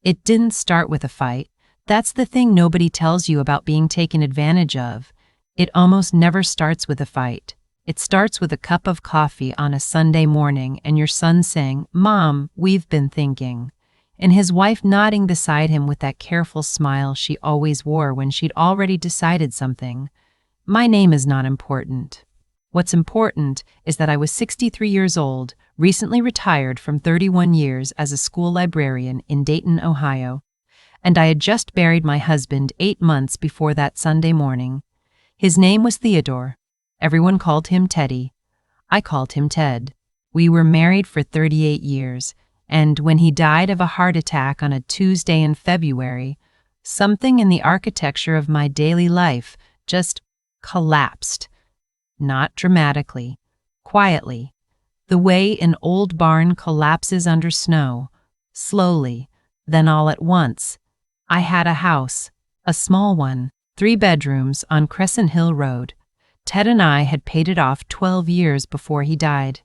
It didn't start with a fight. That's the thing nobody tells you about being taken advantage of. It almost never starts with a fight. It starts with a cup of coffee on a Sunday morning and your son saying, "Mom, we've been thinking," and his wife nodding beside him with that careful smile she always wore when she'd already decided something. My name is not important. What's important is that I was 63 years old, recently retired from 31 years as a school librarian in Dayton, Ohio, and I had just buried my husband 8 months before that Sunday morning. His name was Theodore. Everyone called him Teddy. I called him Ted. We were married for 38 years, and when he died of a heart attack on a Tuesday in February, something in the architecture of my daily life just collapsed. Not dramatically, quietly, the way an old barn collapses under snow, slowly, then all at once. I had a house, a small one, 3 bedrooms on Crescent Hill Road. Ted and I had paid it off 12 years before he died.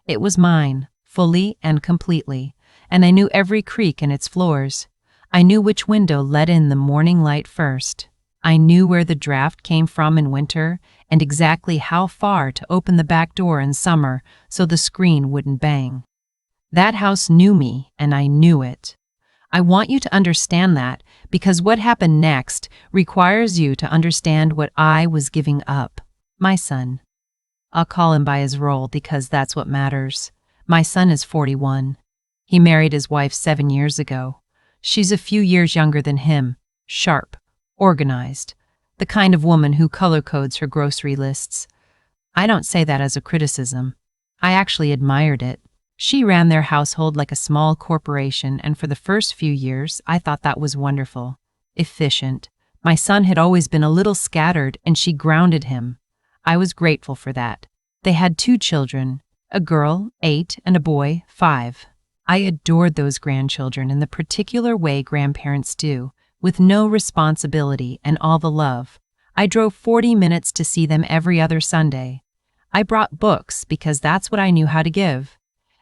It was mine, fully and completely, and I knew every creak in its floors. I knew which window let in the morning light first. I knew where the draft came from in winter and exactly how far to open the back door in summer so the screen wouldn't bang. That house knew me, and I knew it. I want you to understand that, because what happened next requires you to understand what I was giving up. My son. I'll call him by his role because that's what matters. My son is 41. He married his wife 7 years ago. She's a few years younger than him, sharp, organized, the kind of woman who color codes her grocery lists. I don't say that as a criticism. I actually admired it. She ran their household like a small corporation, and for the first few years, I thought that was wonderful. Efficient. My son had always been a little scattered, and she grounded him. I was grateful for that. They had 2 children, a girl, 8, and a boy, 5. I adored those grandchildren in the particular way grandparents do, with no responsibility and all the love. I drove 40 minutes to see them every other Sunday. I brought books because that's what I knew how to give.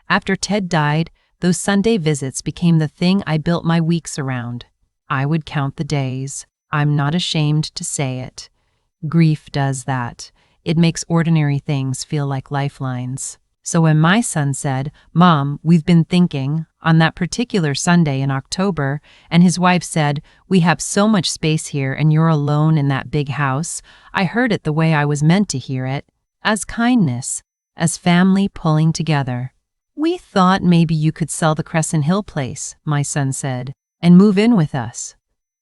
After Ted died, those Sunday visits became the thing I built my weeks around. I would count the days. I'm not ashamed to say it. Grief does that. It makes ordinary things feel like lifelines. So when my son said, "Mom, we've been thinking," on that particular Sunday in October, and his wife said, "We have so much space here and you're alone in that big house," I heard it the way I was meant to hear it, as kindness, as family pulling together. "We thought maybe you could sell the Crescent Hill place," my son said, "and move in with us."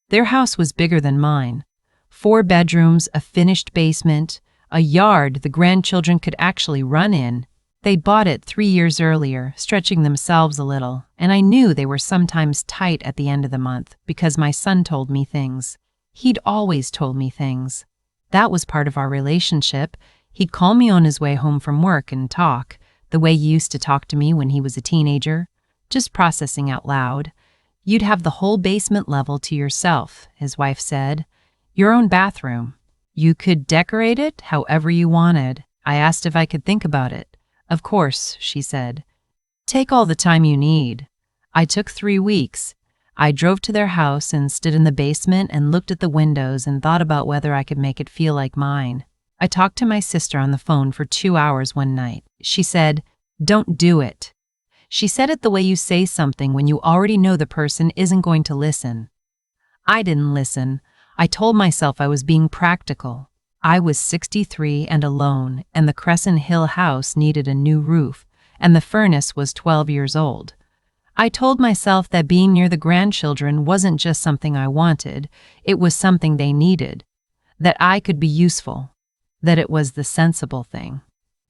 Their house was bigger than mine. 4 bedrooms, a finished basement, a yard the grandchildren could actually run in. They'd bought it 3 years earlier, stretching themselves a little, and I knew they were sometimes tight at the end of the month because my son told me things. He'd always told me things. That was part of our relationship. He'd call me on his way home from work and talk, the way he used to talk to me when he was a teenager, just processing out loud. "You'd have the whole basement level to yourself," his wife said. "Your own bathroom. You could decorate it however you wanted." I asked if I could think about it. "Of course," she said. "Take all the time you need." I took 3 weeks. I drove to their house and stood in the basement and looked at the windows and thought about whether I could make it feel like mine. I talked to my sister on the phone for 2 hours one night. She said, "Don't do it." She said it the way you say something when you already know the person isn't going to listen. I didn't listen. I told myself I was being practical. I was 63 and alone, and the Crescent Hill house needed a new roof, and the furnace was 12 years old. I told myself that being near the grandchildren wasn't just something I wanted, it was something they needed, that I could be useful, that it was the sensible thing.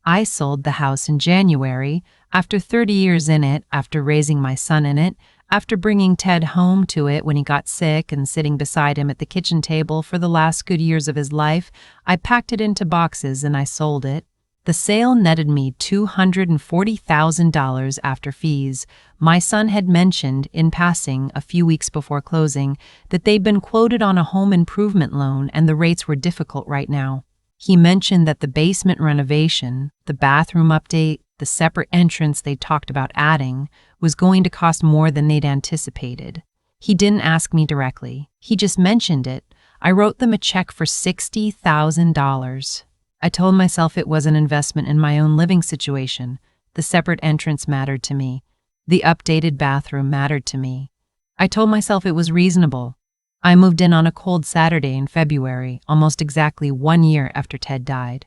I sold the house in January, after 30 years in it, after raising my son in it, after bringing Ted home to it when he got sick and sitting beside him at the kitchen table for the last good years of his life. I packed it into boxes and I sold it. The sale netted me $240,000 after fees. My son had mentioned, in passing, a few weeks before closing, that they'd been quoted on a home improvement loan and the rates were difficult right now. He mentioned that the basement renovation, the bathroom update, the separate entrance they talked about adding, was going to cost more than they'd anticipated. He didn't ask me directly. He just mentioned it. I wrote them a check for $60,000. I told myself it was an investment in my own living situation. The separate entrance mattered to me. The updated bathroom mattered to me. I told myself it was reasonable. I moved in on a cold Saturday in February, almost exactly 1 year after Ted died.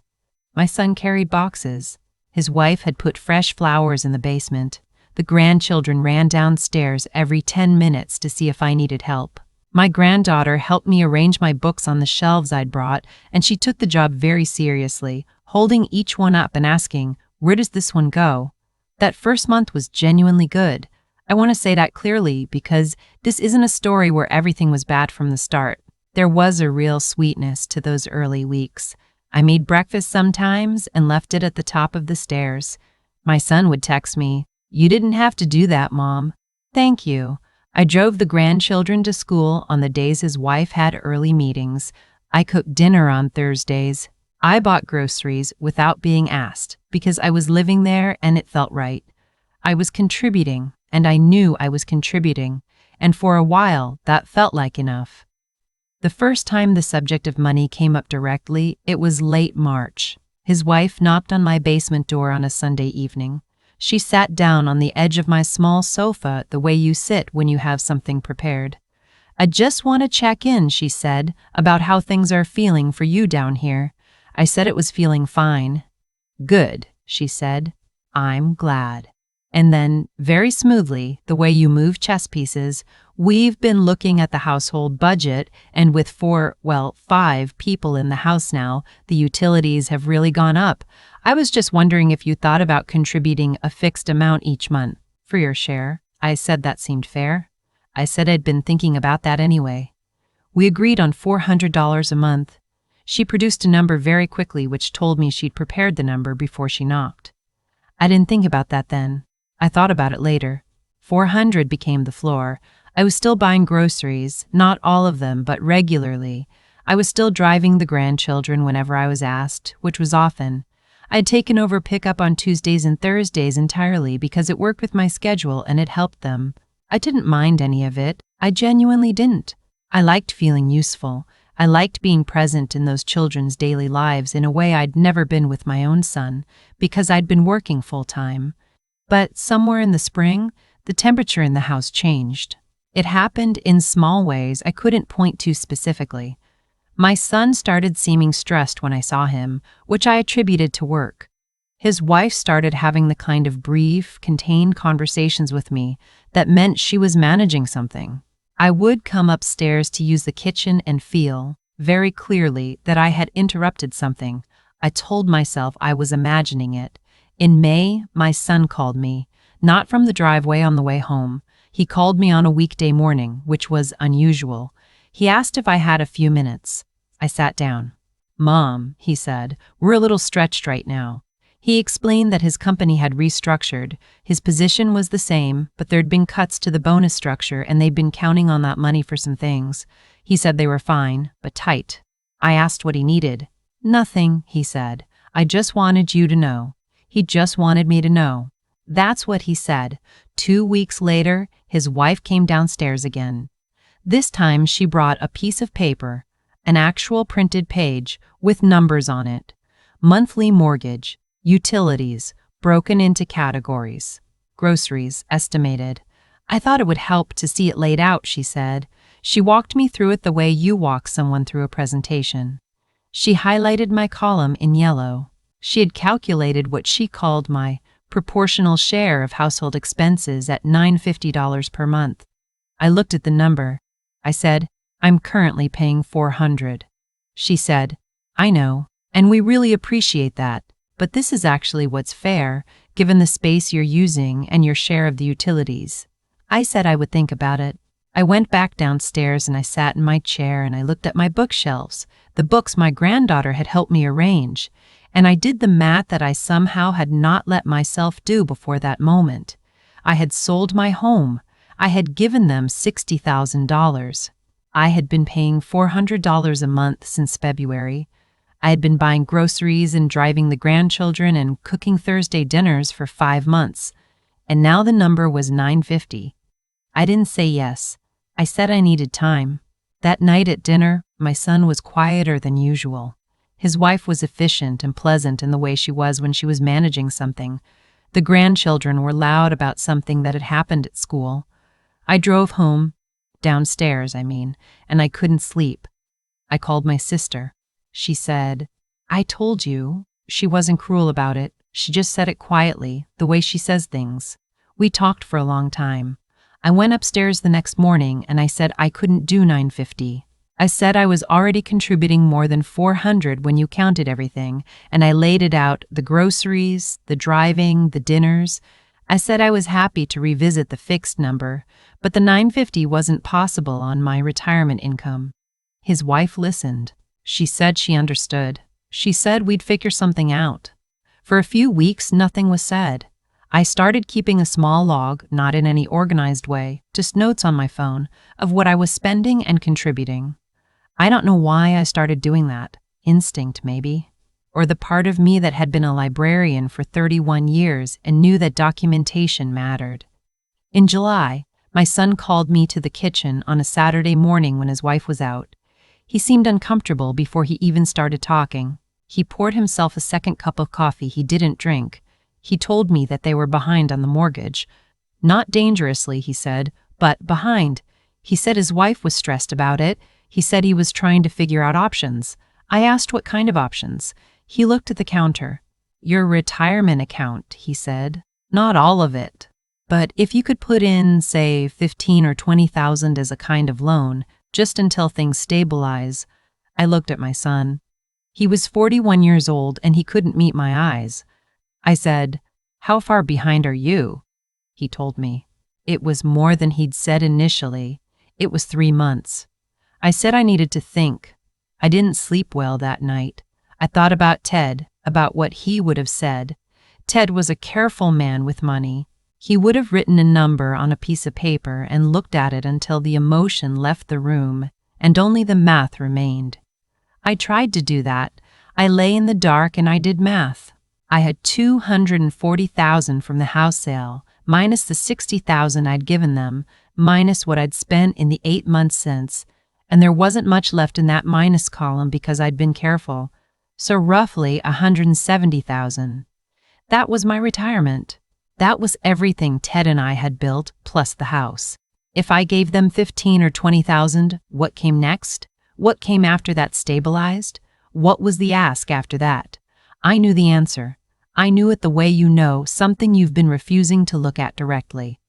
My son carried boxes. His wife had put fresh flowers in the basement. The grandchildren ran downstairs every 10 minutes to see if I needed help. My granddaughter helped me arrange my books on the shelves I'd brought, and she took the job very seriously, holding each one up and asking, "Where does this one go?" That first month was genuinely good. I want to say that clearly because this isn't a story where everything was bad from the start. There was a real sweetness to those early weeks. I made breakfast sometimes and left it at the top of the stairs. My son would text me, "You didn't have to do that, Mom." Thank you. I drove the grandchildren to school on the days his wife had early meetings. I cooked dinner on Thursdays. I bought groceries without being asked because I was living there and it felt right. I was contributing, and I knew I was contributing, and for a while that felt like enough. The first time the subject of money came up directly, it was late March. His wife knocked on my basement door on a Sunday evening. She sat down on the edge of my small sofa the way you sit when you have something prepared. "I just want to check in," she said, "about how things are feeling for you down here." I said it was feeling fine. "Good," she said. "I'm glad." And then, very smoothly, the way you move chess pieces, "We've been looking at the household budget, and with 5 people in the house now, the utilities have really gone up. I was just wondering if you thought about contributing a fixed amount each month for your share." I said that seemed fair. I said I'd been thinking about that anyway. We agreed on $400 a month. She produced a number very quickly, which told me she'd prepared the number before she knocked. I didn't think about that then. I thought about it later. 400 became the floor. I was still buying groceries, not all of them, but regularly. I was still driving the grandchildren whenever I was asked, which was often. I had taken over pickup on Tuesdays and Thursdays entirely because it worked with my schedule and it helped them. I didn't mind any of it. I genuinely didn't. I liked feeling useful. I liked being present in those children's daily lives in a way I'd never been with my own son, because I'd been working full-time. But somewhere in the spring, the temperature in the house changed. It happened in small ways I couldn't point to specifically. My son started seeming stressed when I saw him, which I attributed to work. His wife started having the kind of brief, contained conversations with me that meant she was managing something. I would come upstairs to use the kitchen and feel, very clearly, that I had interrupted something. I told myself I was imagining it. In May, my son called me, not from the driveway on the way home. He called me on a weekday morning, which was unusual. He asked if I had a few minutes. I sat down. "Mom," he said, "we're a little stretched right now." He explained that his company had restructured. His position was the same, but there'd been cuts to the bonus structure and they'd been counting on that money for some things. He said they were fine, but tight. I asked what he needed. "Nothing," he said. "I just wanted you to know." He just wanted me to know. That's what he said. 2 weeks later, his wife came downstairs again. This time she brought a piece of paper, an actual printed page with numbers on it. Monthly mortgage, utilities, broken into categories, groceries, estimated. I thought it would help to see it laid out, she said. She walked me through it the way you walk someone through a presentation. She highlighted my column in yellow. She had calculated what she called my proportional share of household expenses at $950 per month. I looked at the number. I said, "I'm currently paying $400. She said, "I know, and we really appreciate that, but this is actually what's fair, given the space you're using and your share of the utilities." I said I would think about it. I went back downstairs and I sat in my chair and I looked at my bookshelves, the books my granddaughter had helped me arrange, and I did the math that I somehow had not let myself do before that moment. I had sold my home. I had given them $60,000. I had been paying $400 a month since February. I had been buying groceries and driving the grandchildren and cooking Thursday dinners for 5 months. And now the number was $950. I didn't say yes. I said I needed time. That night at dinner, my son was quieter than usual. His wife was efficient and pleasant in the way she was when she was managing something. The grandchildren were loud about something that had happened at school. I drove home, downstairs, and I couldn't sleep. I called my sister. She said, "I told you." She wasn't cruel about it. She just said it quietly, the way she says things. We talked for a long time. I went upstairs the next morning and I said I couldn't do $950. I said I was already contributing more than $400 when you counted everything, and I laid it out, the groceries, the driving, the dinners. I said I was happy to revisit the fixed number, but the $950 wasn't possible on my retirement income. His wife listened. She said she understood. She said we'd figure something out. For a few weeks, nothing was said. I started keeping a small log, not in any organized way, just notes on my phone, of what I was spending and contributing. I don't know why I started doing that. Instinct, maybe. Or the part of me that had been a librarian for 31 years and knew that documentation mattered. In July, my son called me to the kitchen on a Saturday morning when his wife was out. He seemed uncomfortable before he even started talking. He poured himself a second cup of coffee he didn't drink. He told me that they were behind on the mortgage. Not dangerously, he said, but behind. He said his wife was stressed about it. He said he was trying to figure out options. I asked what kind of options. He looked at the counter. "Your retirement account," he said. "Not all of it. But if you could put in, say, $15,000 or $20,000 as a kind of loan, just until things stabilize." I looked at my son. He was 41 years old and he couldn't meet my eyes. I said, "How far behind are you?" He told me. It was more than he'd said initially. It was 3 months. I said I needed to think. I didn't sleep well that night. I thought about Ted, about what he would have said. Ted was a careful man with money. He would have written a number on a piece of paper and looked at it until the emotion left the room and only the math remained. I tried to do that. I lay in the dark and I did math. I had $240,000 from the house sale, minus the $60,000 I'd given them, minus what I'd spent in the 8 months since, and there wasn't much left in that minus column because I'd been careful, so roughly $170,000. That was my retirement. That was everything Ted and I had built, plus the house. If I gave them $15,000 or $20,000, what came next? What came after that stabilized? What was the ask after that? I knew the answer. I knew it the way you know something you've been refusing to look at directly.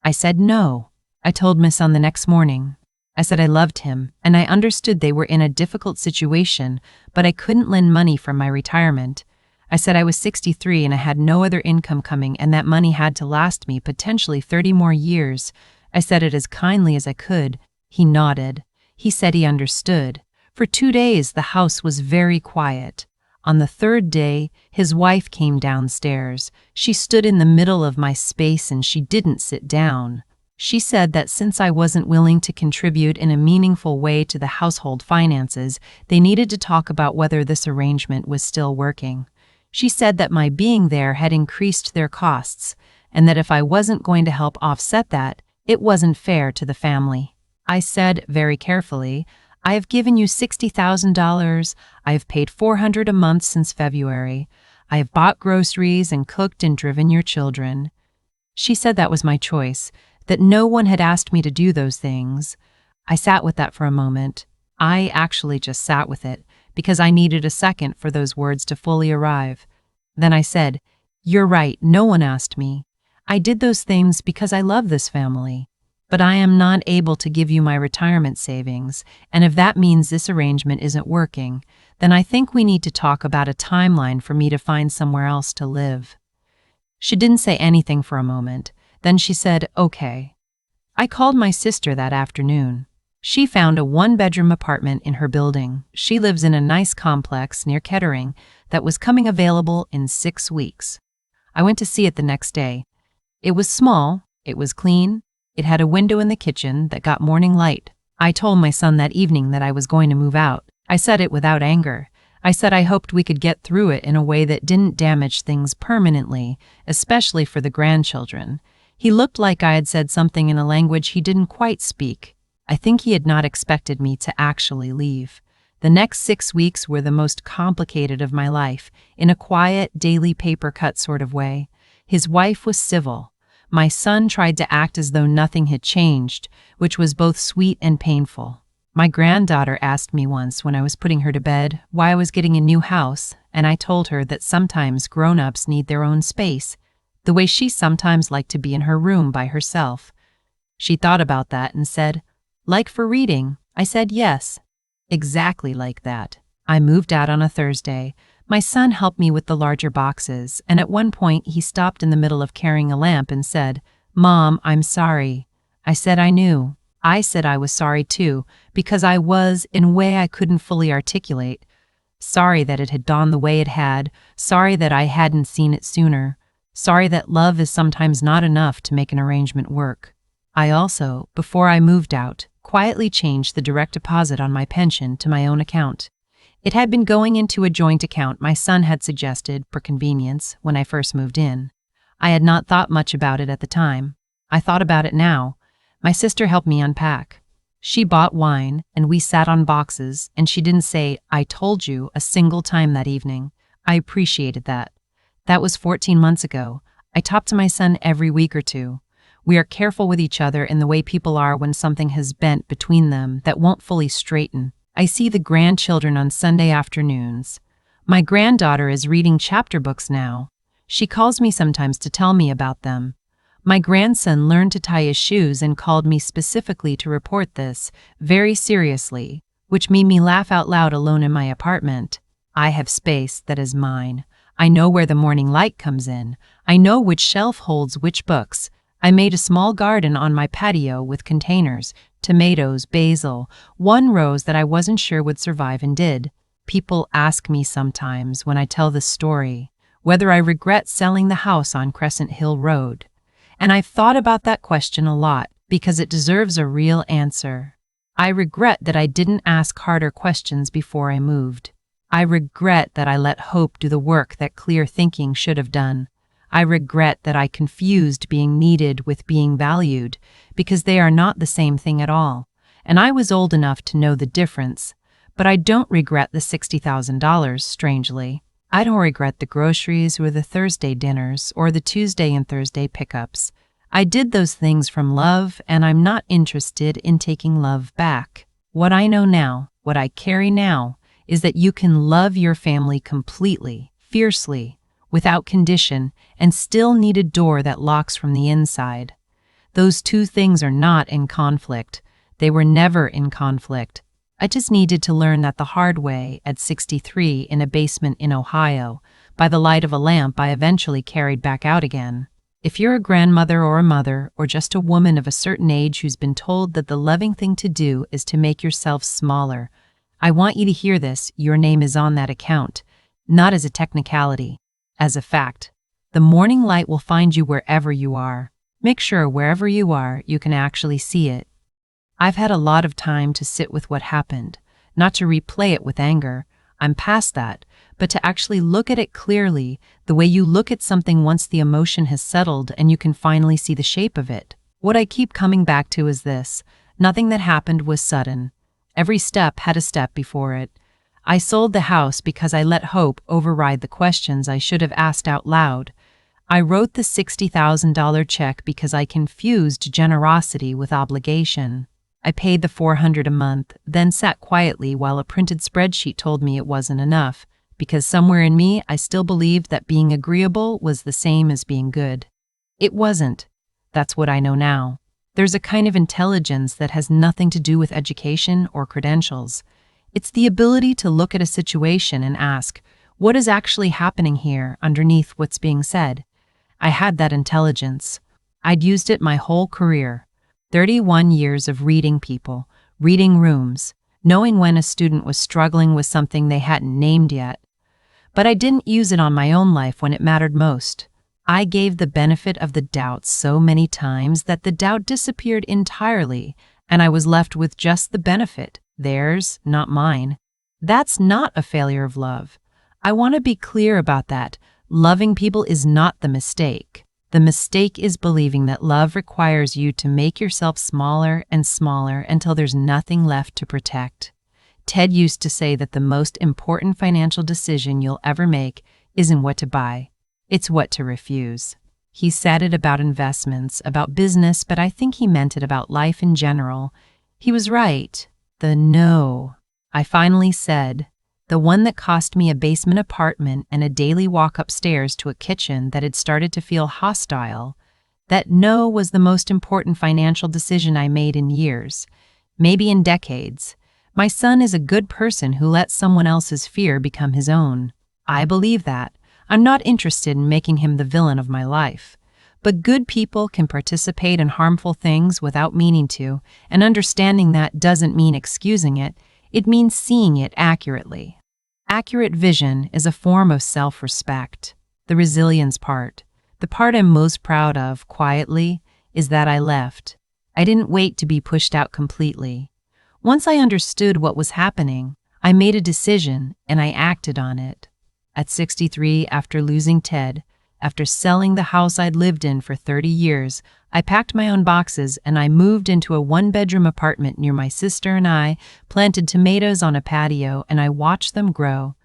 I said no. I told my son the next morning. I said I loved him, and I understood they were in a difficult situation, but I couldn't lend money from my retirement. I said I was 63 and I had no other income coming and that money had to last me potentially 30 more years. I said it as kindly as I could. He nodded. He said he understood. For 2 days, the house was very quiet. On the third day, his wife came downstairs. She stood in the middle of my space and she didn't sit down. She said that since I wasn't willing to contribute in a meaningful way to the household finances, they needed to talk about whether this arrangement was still working. She said that my being there had increased their costs, and that if I wasn't going to help offset that, it wasn't fair to the family. I said, very carefully, "I have given you $60,000. I have paid $400 a month since February. I have bought groceries and cooked and driven your children." She said that was my choice, that no one had asked me to do those things. I sat with that for a moment. I actually just sat with it, because I needed a second for those words to fully arrive. Then I said, "You're right, no one asked me. I did those things because I love this family. But I am not able to give you my retirement savings, and if that means this arrangement isn't working, then I think we need to talk about a timeline for me to find somewhere else to live." She didn't say anything for a moment. Then she said, "Okay." I called my sister that afternoon. She found a 1-bedroom apartment in her building. She lives in a nice complex near Kettering that was coming available in 6 weeks. I went to see it the next day. It was small, it was clean, it had a window in the kitchen that got morning light. I told my son that evening that I was going to move out. I said it without anger. I said I hoped we could get through it in a way that didn't damage things permanently, especially for the grandchildren. He looked like I had said something in a language he didn't quite speak. I think he had not expected me to actually leave. The next 6 weeks were the most complicated of my life, in a quiet, daily paper cut sort of way. His wife was civil. My son tried to act as though nothing had changed, which was both sweet and painful. My granddaughter asked me once when I was putting her to bed why I was getting a new house, and I told her that sometimes grown-ups need their own space, the way she sometimes liked to be in her room by herself. She thought about that and said, "Like for reading?" I said yes. Exactly like that. I moved out on a Thursday. My son helped me with the larger boxes, and at one point he stopped in the middle of carrying a lamp and said, "Mom, I'm sorry." I said I knew. I said I was sorry too, because I was, in a way I couldn't fully articulate. Sorry that it had dawned the way it had, sorry that I hadn't seen it sooner, sorry that love is sometimes not enough to make an arrangement work. I also, before I moved out, quietly changed the direct deposit on my pension to my own account. It had been going into a joint account my son had suggested, for convenience, when I first moved in. I had not thought much about it at the time. I thought about it now. My sister helped me unpack. She bought wine, and we sat on boxes, and she didn't say, "I told you," a single time that evening. I appreciated that. That was 14 months ago. I talk to my son every week or two. We are careful with each other in the way people are when something has bent between them that won't fully straighten. I see the grandchildren on Sunday afternoons. My granddaughter is reading chapter books now. She calls me sometimes to tell me about them. My grandson learned to tie his shoes and called me specifically to report this, very seriously, which made me laugh out loud alone in my apartment. I have space that is mine. I know where the morning light comes in. I know which shelf holds which books. I made a small garden on my patio with containers, tomatoes, basil, one rose that I wasn't sure would survive and did. People ask me sometimes when I tell this story whether I regret selling the house on Crescent Hill Road. And I've thought about that question a lot because it deserves a real answer. I regret that I didn't ask harder questions before I moved. I regret that I let hope do the work that clear thinking should have done. I regret that I confused being needed with being valued, because they are not the same thing at all, and I was old enough to know the difference. But I don't regret the $60,000, strangely. I don't regret the groceries or the Thursday dinners or the Tuesday and Thursday pickups. I did those things from love, and I'm not interested in taking love back. What I know now, what I carry now, is that you can love your family completely, fiercely, without condition, and still need a door that locks from the inside. Those two things are not in conflict. They were never in conflict. I just needed to learn that the hard way at 63 in a basement in Ohio, by the light of a lamp I eventually carried back out again. If you're a grandmother or a mother or just a woman of a certain age who's been told that the loving thing to do is to make yourself smaller, I want you to hear this. Your name is on that account, not as a technicality, as a fact. The morning light will find you wherever you are. Make sure wherever you are, you can actually see it. I've had a lot of time to sit with what happened, not to replay it with anger. I'm past that, but to actually look at it clearly, the way you look at something once the emotion has settled and you can finally see the shape of it. What I keep coming back to is this: nothing that happened was sudden. Every step had a step before it. I sold the house because I let hope override the questions I should have asked out loud. I wrote the $60,000 check because I confused generosity with obligation. I paid the $400 a month, then sat quietly while a printed spreadsheet told me it wasn't enough, because somewhere in me I still believed that being agreeable was the same as being good. It wasn't. That's what I know now. There's a kind of intelligence that has nothing to do with education or credentials. It's the ability to look at a situation and ask, what is actually happening here underneath what's being said? I had that intelligence. I'd used it my whole career. 31 years of reading people, reading rooms, knowing when a student was struggling with something they hadn't named yet. But I didn't use it on my own life when it mattered most. I gave the benefit of the doubt so many times that the doubt disappeared entirely, and I was left with just the benefit, theirs, not mine. That's not a failure of love. I want to be clear about that. Loving people is not the mistake. The mistake is believing that love requires you to make yourself smaller and smaller until there's nothing left to protect. Ted used to say that the most important financial decision you'll ever make isn't what to buy, it's what to refuse. He said it about investments, about business, but I think he meant it about life in general. He was right. The no I finally said, the one that cost me a basement apartment and a daily walk upstairs to a kitchen that had started to feel hostile, that no was the most important financial decision I made in years, maybe in decades. My son is a good person who lets someone else's fear become his own. I believe that. I'm not interested in making him the villain of my life. But good people can participate in harmful things without meaning to, and understanding that doesn't mean excusing it, it means seeing it accurately. Accurate vision is a form of self-respect. The resilience part, the part I'm most proud of, quietly, is that I left. I didn't wait to be pushed out completely. Once I understood what was happening, I made a decision and I acted on it. At 63, after losing Ted, after selling the house I'd lived in for 30 years, I packed my own boxes and I moved into a one-bedroom apartment near my sister and I, planted tomatoes on a patio, and I watched them grow.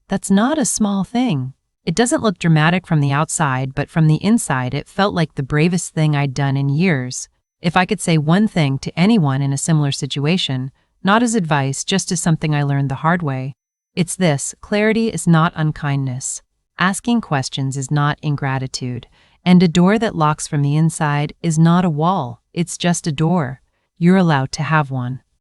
That's not a small thing. It doesn't look dramatic from the outside, but from the inside it felt like the bravest thing I'd done in years. If I could say one thing to anyone in a similar situation, not as advice, just as something I learned the hard way, it's this: clarity is not unkindness. Asking questions is not ingratitude. And a door that locks from the inside is not a wall, it's just a door. You're allowed to have one.